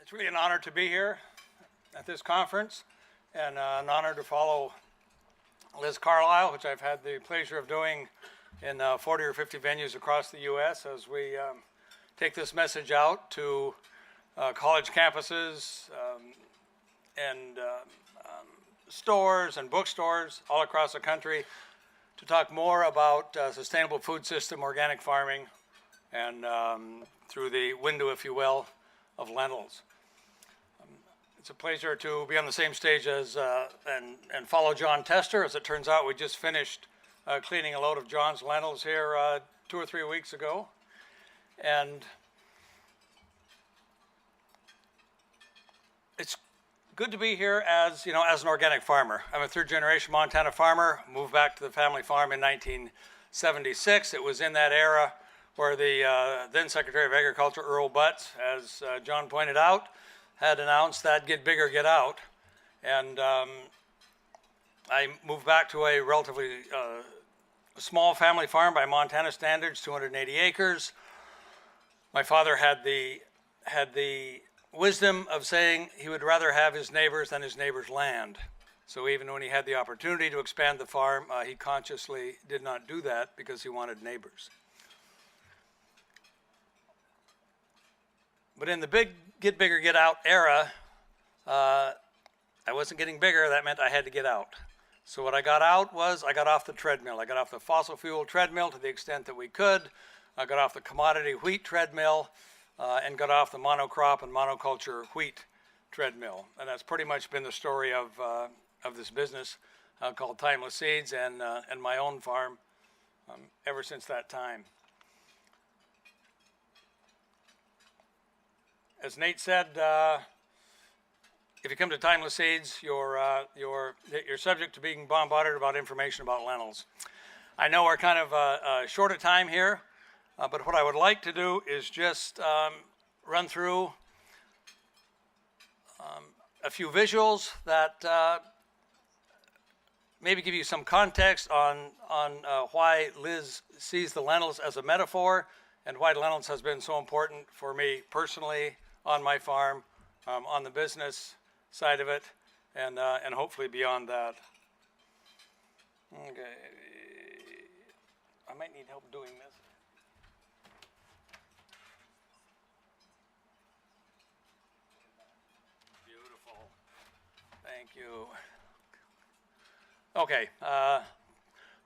It's really an honor to be here at this conference and an honor to follow Liz Carlisle, which I've had the pleasure of doing in 40 or 50 venues across the U.S. as we take this message out to college campuses and stores and bookstores all across the country to talk more about sustainable food system, organic farming, and through the window, if you will, of lentils. It's a pleasure to be on the same stage as and follow John Tester. As it turns out, we just finished cleaning a load of John's lentils here 2 or 3 weeks ago, and it's good to be here as as an organic farmer. I'm a third-generation Montana farmer. Moved back to the family farm in 1976. It was in that era where the then Secretary of Agriculture, Earl Butz, as John pointed out, had announced that get bigger, get out. And I moved back to a relatively small family farm by Montana standards, 280 acres. My father had the wisdom of saying he would rather have his neighbors than his neighbors' land. So even when he had the opportunity to expand the farm, he consciously did not do that because he wanted neighbors. But in the big get bigger, get out era, I wasn't getting bigger. That meant I had to get out. So what I got out was I got off the treadmill. I got off the fossil fuel treadmill to the extent that we could. I got off the commodity wheat treadmill and got off the monocrop and monoculture wheat treadmill. And that's pretty much been the story of this business called Timeless Seeds and my own farm ever since that time. As Nate said, if you come to Timeless Seeds, you're subject to being bombarded about information about lentils. I know we're kind of short of time here, but what I would like to do is just run through a few visuals that maybe give you some context on why Liz sees the lentils as a metaphor and why lentils has been so important for me personally on my farm, on the business side of it, and hopefully beyond that. Okay, I might need help doing this. Beautiful, thank you. Okay,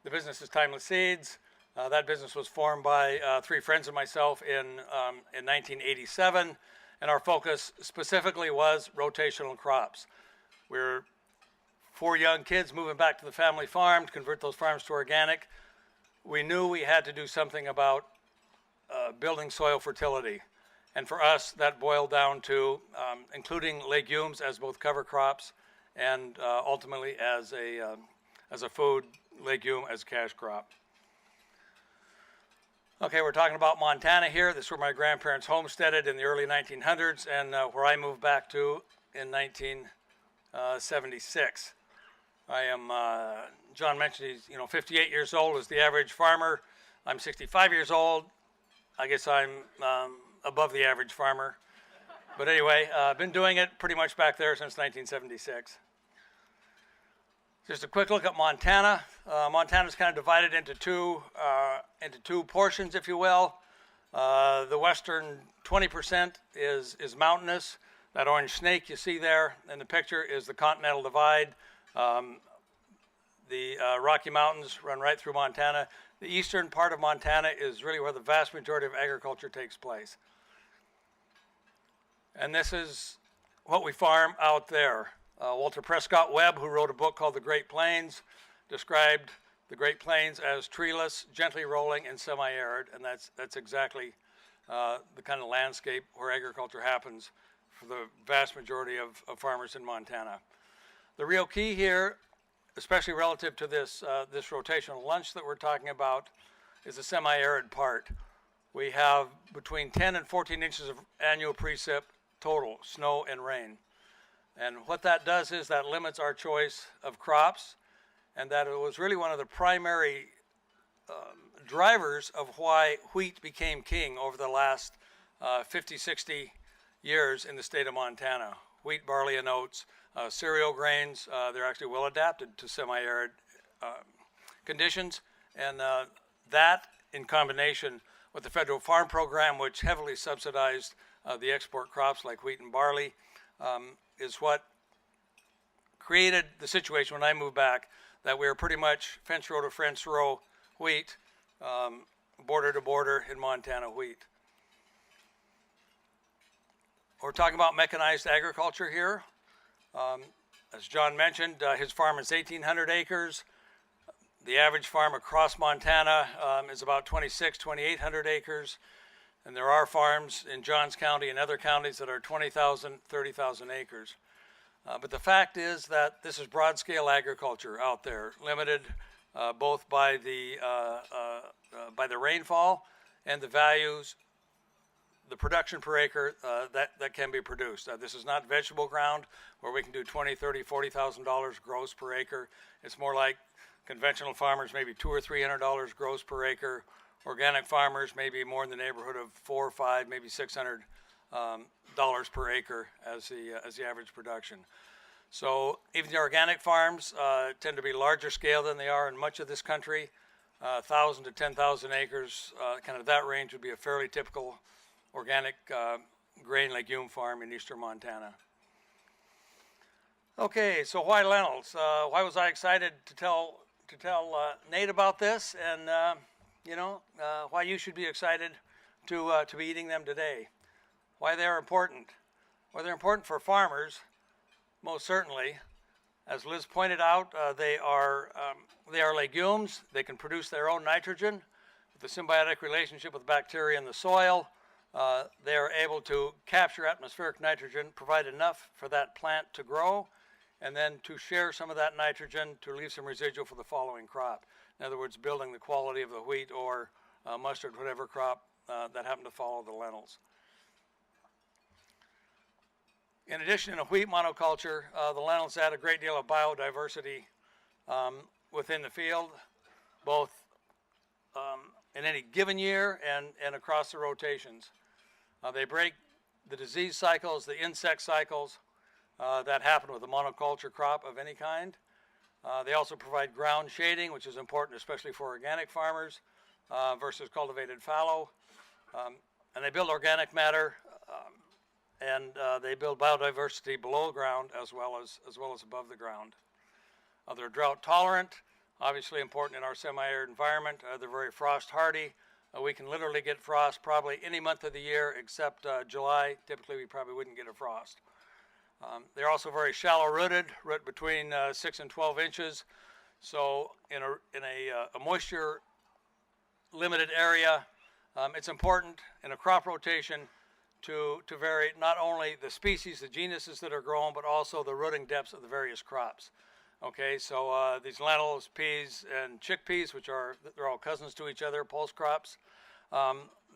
the business is Timeless Seeds. That business was formed by 3 friends of myself in 1987. And our focus specifically was rotational crops. We're 4 young kids moving back to the family farm to convert those farms to organic. We knew we had to do something about building soil fertility. And for us, that boiled down to including legumes as both cover crops and ultimately as a food, legume as a cash crop. Okay, we're talking about Montana here. This is where my grandparents homesteaded in the early 1900s and where I moved back to in 1976. I am, John mentioned he's 58 years old is the average farmer. I'm 65 years old. I guess I'm above the average farmer. But anyway, I've been doing it pretty much back there since 1976. Just a quick look at Montana. Montana's kind of divided into two portions, if you will. The western 20% is mountainous. That orange snake you see there in the picture is the Continental Divide. The Rocky Mountains run right through Montana. The eastern part of Montana is really where the vast majority of agriculture takes place. And this is what we farm out there. Walter Prescott Webb, who wrote a book called The Great Plains, described the Great Plains as treeless, gently rolling, and semi-arid, and that's exactly the kind of landscape where agriculture happens for the vast majority of farmers in Montana. The real key here, especially relative to this rotational lunch that we're talking about, is the semi-arid part. We have between 10 and 14 inches of annual precip total, snow and rain. And what that does is that limits our choice of crops, and that it was really one of the primary drivers of why wheat became king over the last 50, 60 years in the state of Montana. Wheat, barley, and oats. Cereal grains, they're actually well adapted to semi-arid conditions, and that in combination with the federal farm program, which heavily subsidized the export crops like wheat and barley, is what created the situation when I moved back that we were pretty much fence row to fence row wheat, border to border in Montana wheat. We're talking about mechanized agriculture here. As John mentioned, his farm is 1,800 acres. The average farm across Montana is about 2,800 acres. And there are farms in Johns County and other counties that are 20,000, 30,000 acres. But the fact is that this is broad-scale agriculture out there, limited both by the rainfall and the values, the production per acre that can be produced. This is not vegetable ground where we can do $20,000, $30,000, $40,000 gross per acre. It's more like conventional farmers, maybe $200 or $300 gross per acre. Organic farmers, maybe more in the neighborhood of $400 or $500, maybe $600 per acre as the average production. So even the organic farms tend to be larger scale than they are in much of this country. 1,000 to 10,000 acres, kind of that range would be a fairly typical organic grain legume farm in eastern Montana. Okay, so why lentils? Why was I excited to tell Nate about this, and why you should be excited to be eating them today? Why they're important? Well, they're important for farmers, most certainly. As Liz pointed out, they are legumes. They can produce their own nitrogen. With the symbiotic relationship with bacteria in the soil, they are able to capture atmospheric nitrogen, provide enough for that plant to grow, and then to share some of that nitrogen to leave some residual for the following crop. In other words, building the quality of the wheat or mustard, whatever crop that happened to follow the lentils. In addition, in a wheat monoculture, the lentils add a great deal of biodiversity within the field, both in any given year and across the rotations. They break the disease cycles, the insect cycles that happen with a monoculture crop of any kind. They also provide ground shading, which is important especially for organic farmers versus cultivated fallow. And they build organic matter and they build biodiversity below ground as well as above the ground. They're drought tolerant, obviously important in our semi-arid environment. They're very frost hardy. We can literally get frost probably any month of the year except July. Typically we probably wouldn't get a frost. They're also very shallow rooted, root between 6 and 12 inches. So in a moisture limited area, it's important in a crop rotation to vary not only the species, the genuses that are grown, but also the rooting depths of the various crops. Okay, so these lentils, peas, and chickpeas, they're all cousins to each other, pulse crops,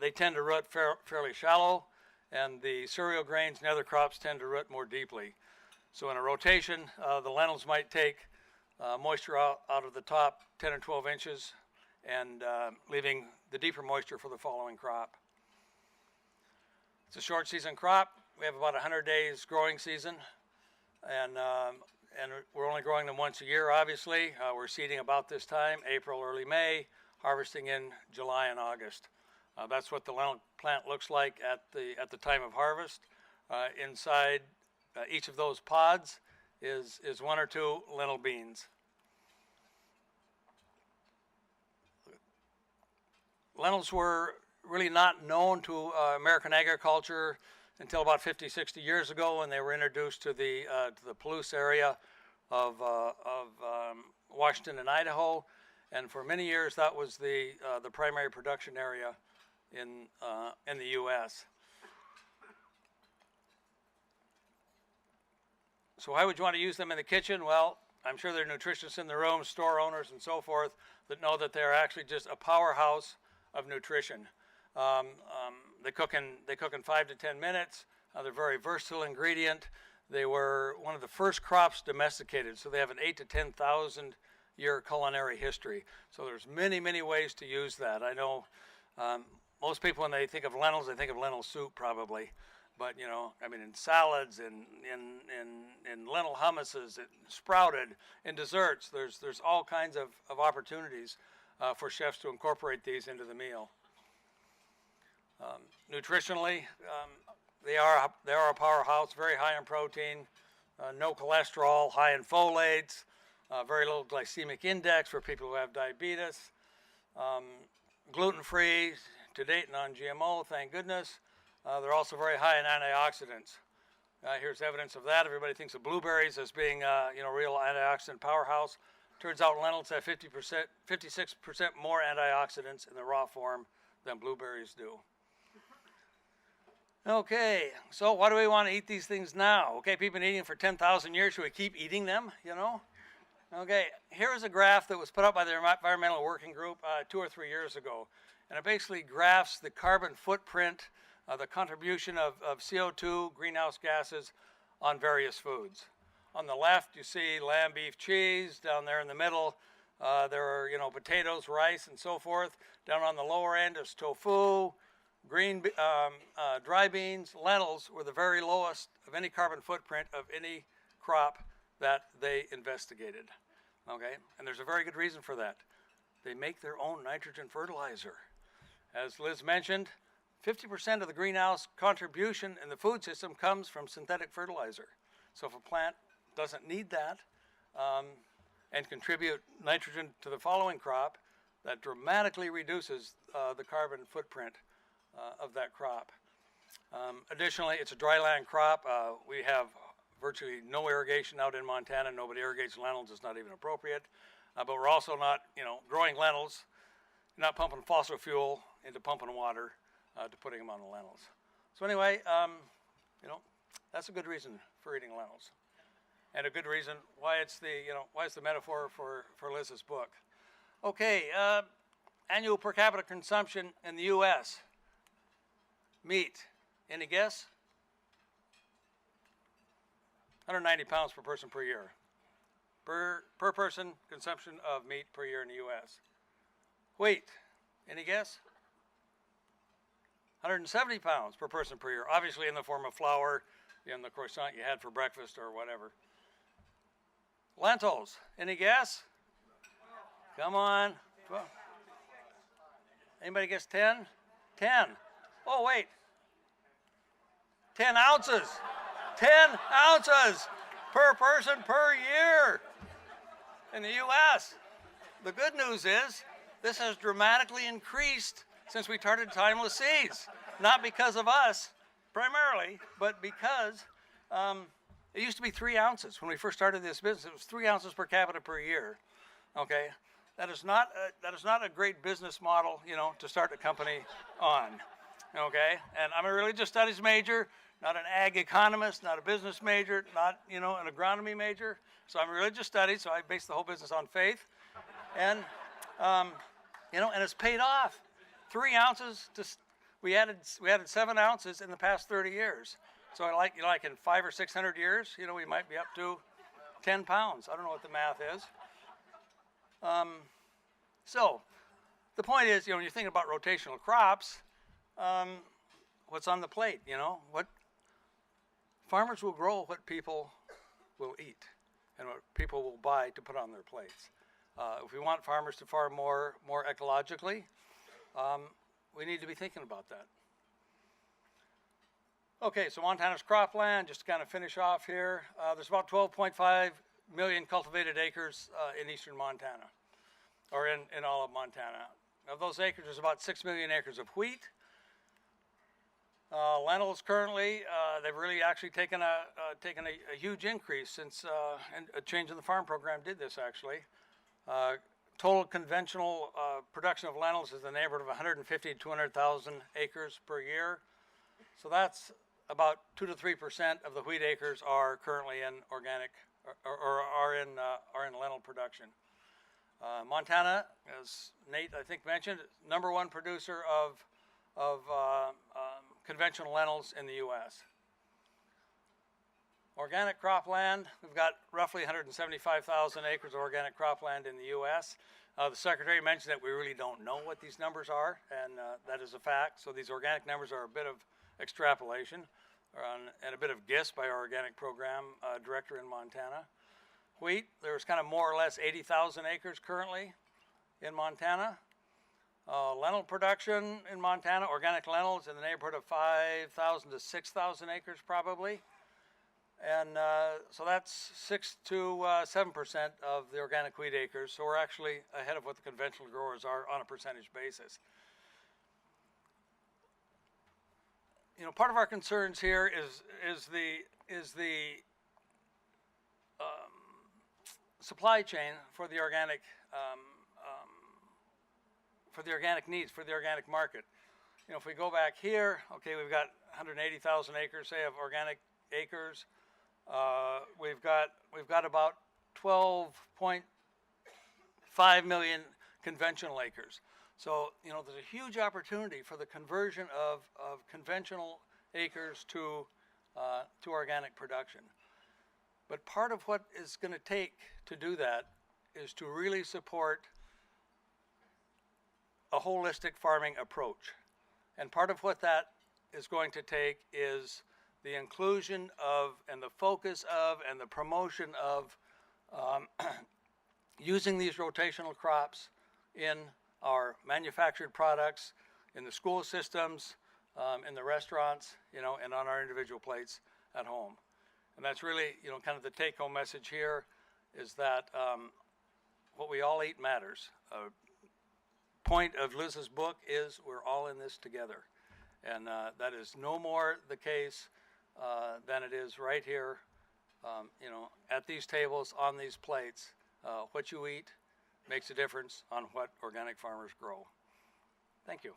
they tend to root fairly shallow, and the cereal grains and other crops tend to root more deeply. So in a rotation, the lentils might take moisture out of the top 10 or 12 inches and leaving the deeper moisture for the following crop. It's a short season crop. We have about 100 days growing season, and we're only growing them once a year, obviously. We're seeding about this time, April, early May, harvesting in July and August. That's what the lentil plant looks like at the time of harvest. Inside each of those pods is 1 or 2 lentil beans. Lentils were really not known to American agriculture until about 50, 60 years ago when they were introduced to the Palouse area of Washington and Idaho, and for many years that was the primary production area in the U.S. So why would you want to use them in the kitchen? Well, I'm sure there are nutritionists in the room, store owners and so forth, that know that they're actually just a powerhouse of nutrition. They cook in 5 to 10 minutes. They're a very versatile ingredient. They were one of the first crops domesticated, so they have an 8 to 10,000 year culinary history. So there's many, many ways to use that. I know most people, when they think of lentils, they think of lentil soup probably. But, you know, I mean, in salads, in lentil hummuses, sprouted, in desserts, there's all kinds of opportunities for chefs to incorporate these into the meal. Nutritionally, they are a powerhouse, very high in protein, no cholesterol, high in folates, very low glycemic index for people who have diabetes, gluten-free, to date non-GMO, thank goodness. They're also very high in antioxidants. Here's evidence of that. Everybody thinks of blueberries as being, you know, real antioxidant powerhouse. Turns out lentils have 56% more antioxidants in the raw form than blueberries do. Okay, so why do we want to eat these things now? Okay, people have been eating for 10,000 years. Should we keep eating them, you know? Okay, here's a graph that was put up by the Environmental Working Group 2 or 3 years ago. And it basically graphs the carbon footprint, the contribution of CO2, greenhouse gases, on various foods. On the left, you see lamb, beef, cheese. Down there in the middle, there are, you know, potatoes, rice, and so forth. Down on the lower end is tofu, dry beans. Lentils were the very lowest of any carbon footprint of any crop that they investigated. Okay, and there's a very good reason for that. They make their own nitrogen fertilizer. As Liz mentioned, 50% of the greenhouse contribution in the food system comes from synthetic fertilizer. So if a plant doesn't need that and contribute nitrogen to the following crop, that dramatically reduces the carbon footprint of that crop. Additionally, it's a dryland crop. We have virtually no irrigation out in Montana. Nobody irrigates lentils. It's not even appropriate. But we're also not, you know, growing lentils, not pumping fossil fuel into pumping water to putting them on the lentils. So anyway, you know, that's a good reason for eating lentils, and a good reason why it's the, you know, why it's the metaphor for Liz's book. Okay, annual per capita consumption in the U.S. Meat. Any guess? 190 pounds per person per year. Per person consumption of meat per year in the U.S. Weight. Any guess? 170 pounds per person per year, obviously in the form of flour, in the croissant you had for breakfast or whatever. Lentils, any guess? Come on. Anybody guess 10? 10. Oh, wait. 10 ounces. 10 ounces per person per year in the U.S. The good news is this has dramatically increased since we started timeless seeds. Not because of us, primarily, but because it used to be 3 ounces. When we first started this business, it was 3 ounces per capita per year. Okay, that is not a great business model, you know, to start a company on. Okay, and I'm a religious studies major, not an ag economist, not a business major, not, you know, an agronomy major. So I'm a religious studies, so I base the whole business on faith, and you know, and it's paid off. 3 ounces to we added 7 ounces in the past 30 years. So like in 500 or 600 years, you know, we might be up to 10 pounds. I don't know what the math is. So the point is, you know, when you're thinking about rotational crops, what's on the plate, you know? What farmers will grow, what people will eat, and what people will buy to put on their plates. If we want farmers to farm more ecologically, we need to be thinking about that. Okay, so Montana's cropland, just to kind of finish off here, there's about 12.5 million cultivated acres in eastern Montana, or in all of Montana. Of those acres, there's about 6 million acres of wheat. Lentils currently, they've really actually taken a huge increase since and a change in the farm program did this actually. Total conventional production of lentils is in the neighborhood of 150 to 200,000 acres per year. So that's about 2 to 3% of the wheat acres are currently in organic or are in lentil production. Montana, as Nate I think mentioned, #1 producer of conventional lentils in the U.S. Organic cropland, we've got roughly 175,000 acres of organic cropland in the U.S. The Secretary mentioned that we really don't know what these numbers are, and that is a fact. So these organic numbers are a bit of extrapolation. and a bit of GIST by our organic program director in Montana. Wheat, there's kind of more or less 80,000 acres currently in Montana. Lentil production in Montana, organic lentils in the neighborhood of 5,000 to 6,000 acres probably. And so that's 6 to 7% of the organic wheat acres. So we're actually ahead of what the conventional growers are on a percentage basis. You know, part of our concerns here is the supply chain for the organic needs, for the organic market. You know, if we go back here, okay, we've got 180,000 acres, say, of organic acres. We've got about 12.5 million conventional acres. So, you know, there's a huge opportunity for the conversion of conventional acres to organic production. But part of what it's going to take to do that is to really support a holistic farming approach. And part of what that is going to take is the inclusion of, and the focus of, and the promotion of using these rotational crops in our manufactured products, in the school systems, in the restaurants, you know, and on our individual plates at home. And that's really, you know, kind of the take-home message here is that what we all eat matters. Point of Liz's book is we're all in this together. And that is no more the case than it is right here, you know, at these tables, on these plates. What you eat makes a difference on what organic farmers grow. Thank you.